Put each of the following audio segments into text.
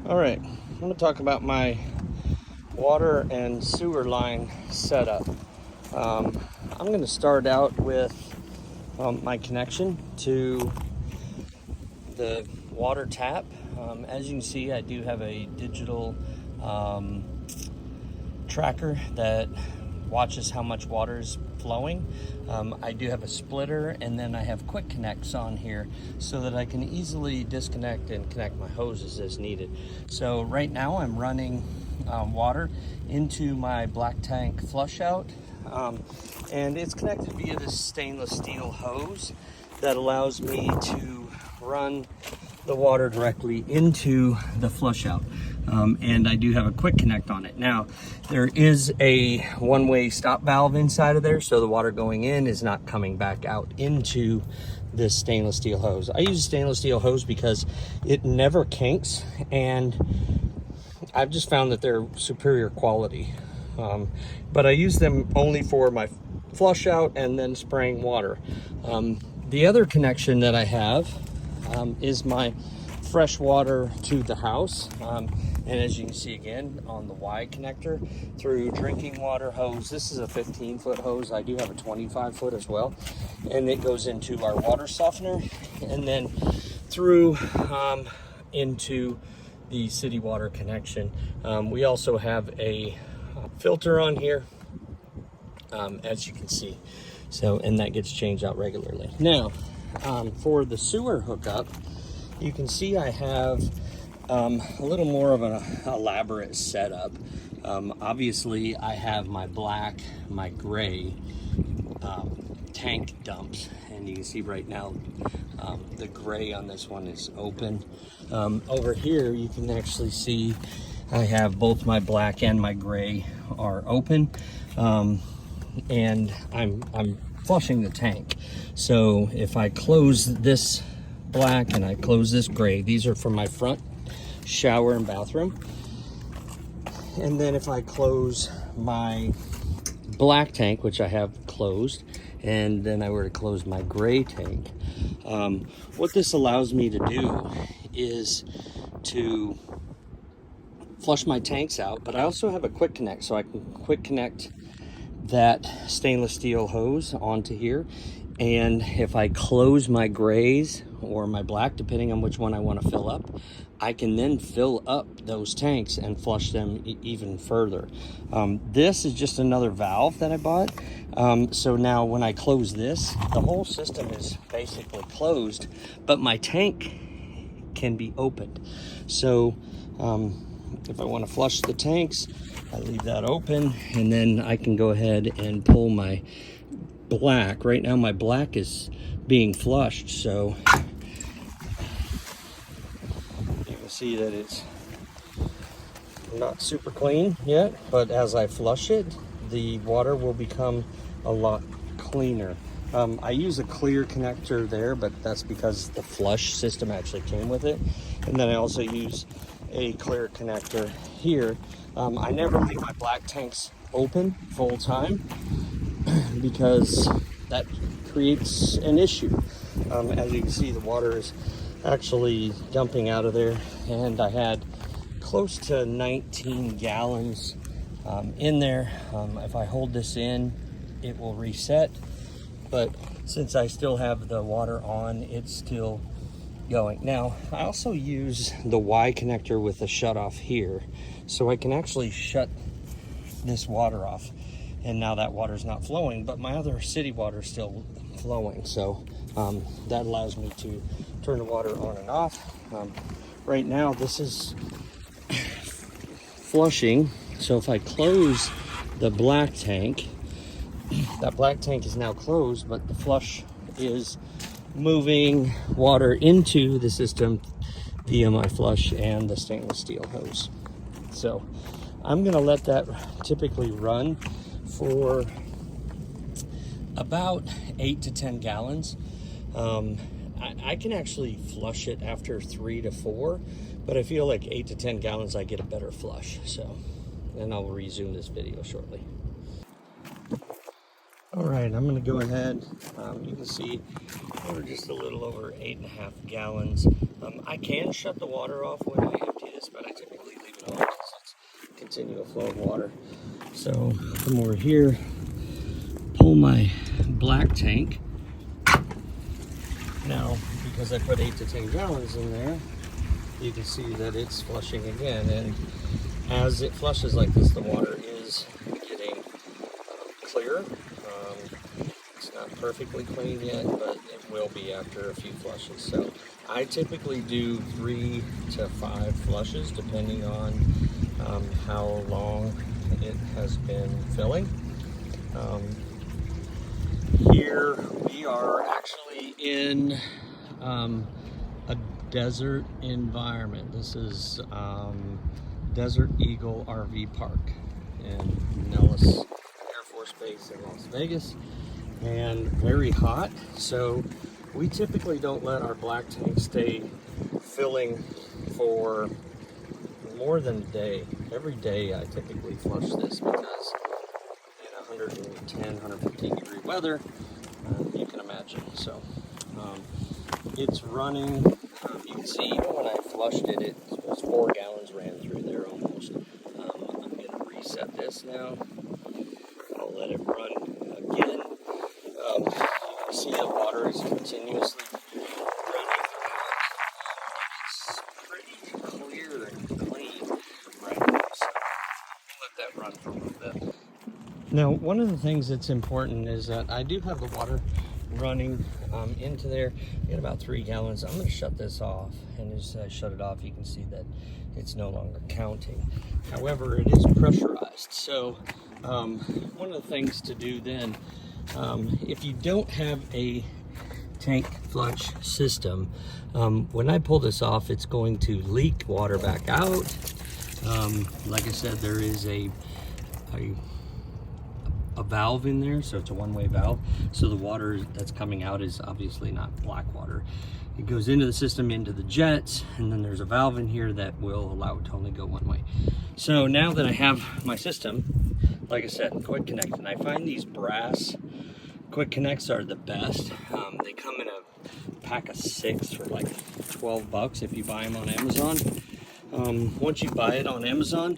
All right, I'm going to talk about my water and sewer line setup. I'm going to start out with my connection to the water tap. As you can see, I do have a digital tracker that watches how much water is flowing. I do have a splitter, and then I have quick connects on here so that I can easily disconnect and connect my hoses as needed. So right now I'm running water into my black tank flush out, and it's connected via this stainless steel hose that allows me to run the water directly into the flush out. And I do have a quick connect on it. Now, there is a one-way stop valve inside of there, so the water going in is not coming back out into this stainless steel hose. I use a stainless steel hose because it never kinks, and I've just found that they're superior quality. But I use them only for my flush out and then spraying water. The other connection that I have is my fresh water to the house, and as you can see again on the Y connector through drinking water hose. This is a 15-foot hose. I do have a 25-foot as well, and it goes into our water softener and then through into the city water connection. We also have a filter on here, as you can see, so, and that gets changed out regularly. Now, for the sewer hookup, you can see I have a little more of an elaborate setup. Obviously, I have my black, my gray tank dumps, and you can see right now the gray on this one is open. Over here, you can actually see I have both my black and my gray are open, and I'm flushing the tank. So if I close this black and I close this gray, these are from my front shower and bathroom. And then if I close my black tank, which I have closed, and then I were to close my gray tank, what this allows me to do is to flush my tanks out, but I also have a quick connect, so I can quick connect that stainless steel hose onto here. And if I close my grays or my black, depending on which one I want to fill up, I can then fill up those tanks and flush them even further. This is just another valve that I bought. So now when I close this, the whole system is basically closed, but my tank can be opened. So if I want to flush the tanks, I leave that open, and then I can go ahead and pull my black. Right now my black is being flushed, so you can see that it's not super clean yet, but as I flush it, the water will become a lot cleaner. I use a clear connector there, but that's because the flush system actually came with it. And then I also use a clear connector here. I never leave my black tanks open full time because that creates an issue. As you can see, the water is actually dumping out of there, and I had close to 19 gallons in there. If I hold this in, it will reset, but since I still have the water on, it's still going. Now, I also use the Y connector with the shut off here, so I can actually shut this water off, and now that water is not flowing, but my other city water is still flowing. So that allows me to turn the water on and off. Right now this is flushing, so if I close the black tank, that black tank is now closed, but the flush is moving water into the system via my flush and the stainless steel hose. So I'm gonna let that typically run for about 8 to 10 gallons. I can actually flush it after 3 to 4, but I feel like 8 to 10 gallons I get a better flush. So, and I'll resume this video shortly. All right, I'm gonna go ahead. You can see we're just a little over 8.5 gallons. I can shut the water off when I empty this, but I continual flow of water. So come over here, pull my black tank. Now, because I put 8 to 10 gallons in there, you can see that it's flushing again. And as it flushes like this, the water is getting clear. It's not perfectly clean yet, but it will be after a few flushes. So I typically do 3 to 5 flushes, depending on how long it has been filling. Here we are actually in a desert environment. This is Desert Eagle RV Park in Nellis Air Force Base in Las Vegas, and very hot. So we typically don't let our black tank stay filling for more than a day. Every day I typically flush this because in 110, 115 degree weather, you can imagine. So it's running. You can see even when I flushed it, it was 4 gallons ran through there almost. I'm going to reset this now. I'll let it run again. You can see the water is continuously running. It's pretty clear and clean right now, so I'll let that run for a little bit. Now, one of the things that's important is that I do have the water running into there. I get about 3 gallons. I'm going to shut this off, and as I shut it off, you can see that it's no longer counting. However, it is pressurized. So one of the things to do then, if you don't have a tank flush system, when I pull this off, it's going to leak water back out. Like I said, there is a valve in there, so it's a one-way valve, so the water that's coming out is obviously not black water. It goes into the system, into the jets, and then there's a valve in here that will allow it to only go one way. So now that I have my system, like I said, quick connect, and I find these brass quick connects are the best. They come in a pack of 6 for like 12 bucks if you buy them on Amazon. Once you buy it on Amazon,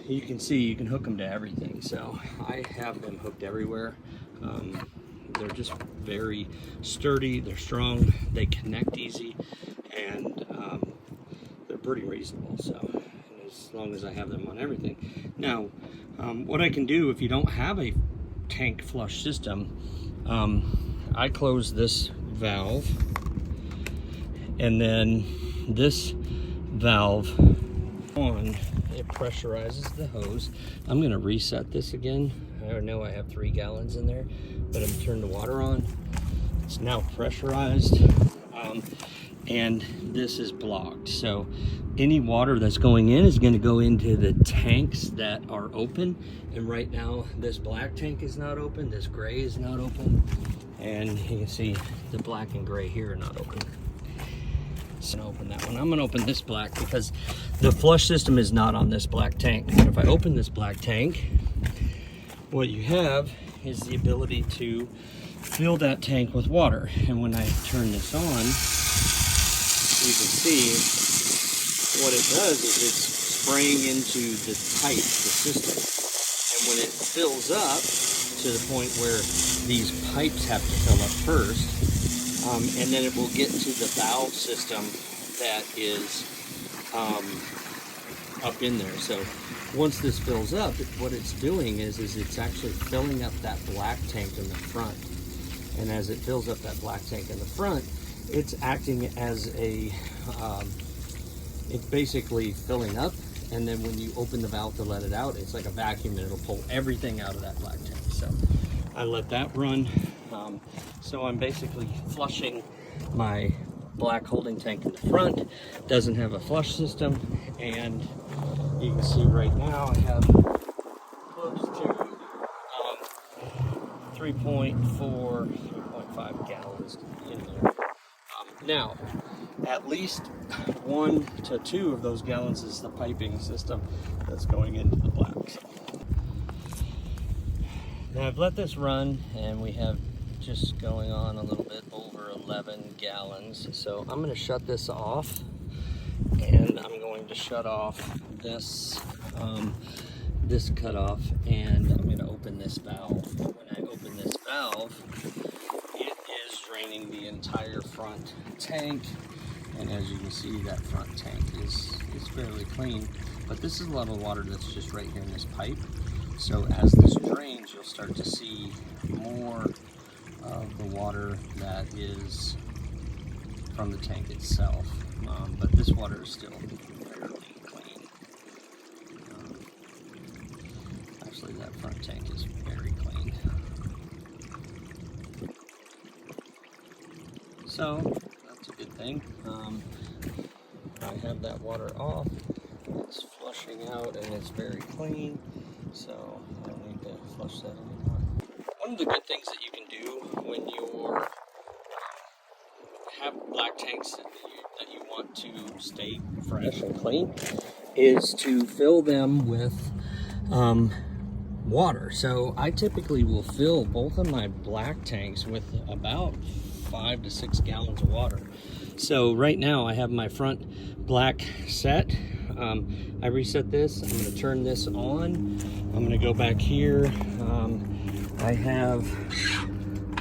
you can see you can hook them to everything. So I have them hooked everywhere. They're just very sturdy, they're strong, they connect easy, and they're pretty reasonable. So as long as I have them on everything. Now, what I can do if you don't have a tank flush system, I close this valve, and then this valve on, it pressurizes the hose. I'm going to reset this again. I know I have 3 gallons in there, but I'm going to turn the water on. It's now pressurized, and this is blocked. So any water that's going in is going to go into the tanks that are open. And right now, this black tank is not open. This gray is not open. And you can see the black and gray here are not open. So I'm gonna open that one. I'm gonna open this black because the flush system is not on this black tank. But if I open this black tank, what you have is the ability to fill that tank with water. And when I turn this on, you can see what it does is it's spraying into the pipe, the system. And when it fills up to the point where these pipes have to fill up first, and then it will get to the valve system that is up in there. So once this fills up, what it's doing is it's actually filling up that black tank in the front. And as it fills up that black tank in the front, it's acting as a, it's basically filling up. And then when you open the valve to let it out, it's like a vacuum, and it'll pull everything out of that black tank. So I let that run. So I'm basically flushing my black holding tank in the front. Doesn't have a flush system, and you can see right now I have close to 3.5 gallons in there. Now, at least 1 to 2 of those gallons is the piping system that's going into the black. So now I've let this run, and we have just going on a little bit over 11 gallons. So I'm going to shut this off, and I'm going to shut off this this cutoff, and I'm going to open this valve. When I open this valve, it is draining the entire front tank, and as you can see, that front tank is fairly clean, but this is a lot of water that's just right here in this pipe. So as this drains, you'll start to see more of the water that is from the tank itself, but this water is still fairly clean. Actually, that front tank is very clean. So that's a good thing. I have that water off. It's flushing out and it's very clean, so I don't need to flush that anymore. One of the good things that you can do when you have black tanks that you want to stay fresh and clean is to fill them with water. So I typically will fill both of my black tanks with about 5 to 6 gallons of water. So right now I have my front black set. I reset this. I'm going to turn this on. I'm going to go back here. I have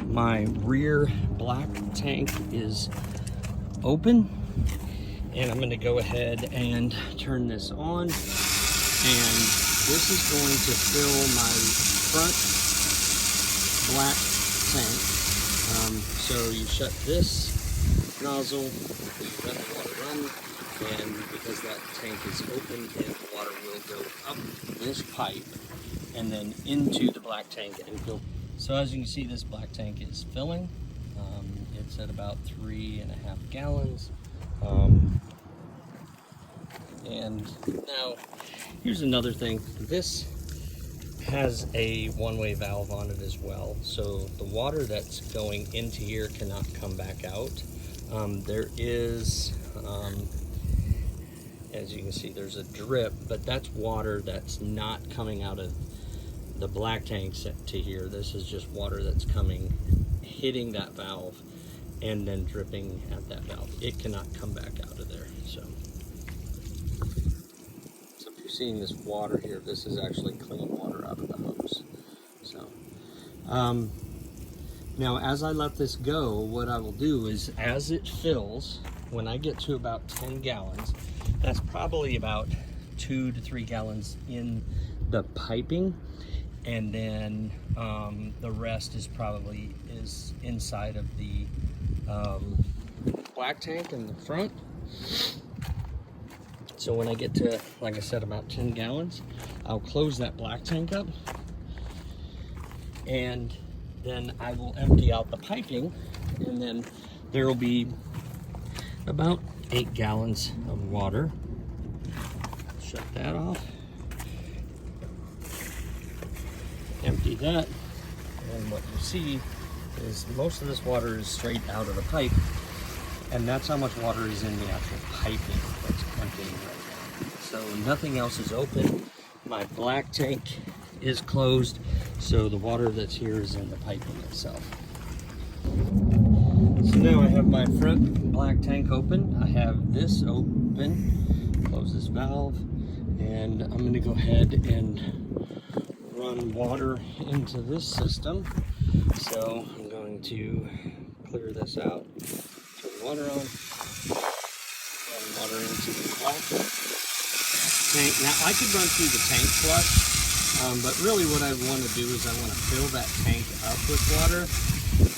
my rear black tank is open, and I'm going to go ahead and turn this on, and this is going to fill my front black tank. So you shut this nozzle, let the water run, and because that tank is open, the water will go up this pipe and then into the black tank and fill. So as you can see, this black tank is filling. It's at about 3.5 gallons. And now here's another thing. This has a one-way valve on it as well, so the water that's going into here cannot come back out. There is, as you can see, there's a drip, but that's water that's not coming out of the black tanks to here. This is just water that's coming, hitting that valve, and then dripping at that valve. It cannot come back out of there. So if you're seeing this water here, this is actually clean water out of the hose. So now as I let this go, what I will do is, as it fills, when I get to about 10 gallons, that's probably about 2 to 3 gallons in the piping, and then the rest is probably inside of the black tank in the front. So when I get to, like I said, about 10 gallons, I'll close that black tank up, and then I will empty out the piping, and then there will be about 8 gallons of water. Shut that off. Empty that, and what you see is most of this water is straight out of the pipe, and that's how much water is in the actual piping that's emptying right now. So nothing else is open. My black tank is closed, so the water that's here is in the piping itself. So now I have my front black tank open. I have this open. Close this valve, and I'm going to go ahead and run water into this system. So I'm going to clear this out, turn water on, run water into the black tank. Now I could run through the tank flush, but really what I want to do is I want to fill that tank up with water,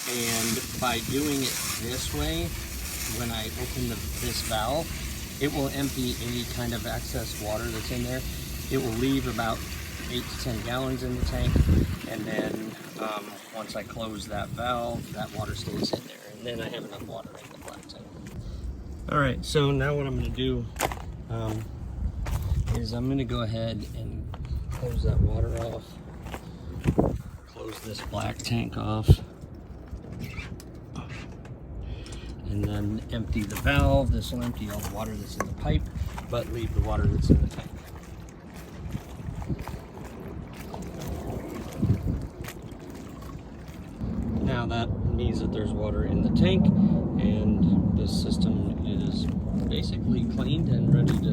and by doing it this way, when I open this valve, it will empty any kind of excess water that's in there. It will leave about 8 to 10 gallons in the tank, and then once I close that valve, that water stays in there, and then I have enough water in the black tank. Alright, so now what I'm going to do is I'm going to go ahead and close that water off, close this black tank off, and then empty the valve. This will empty all the water that's in the pipe, but leave the water that's in the tank. Now that means that there's water in the tank, and this system is basically cleaned and ready to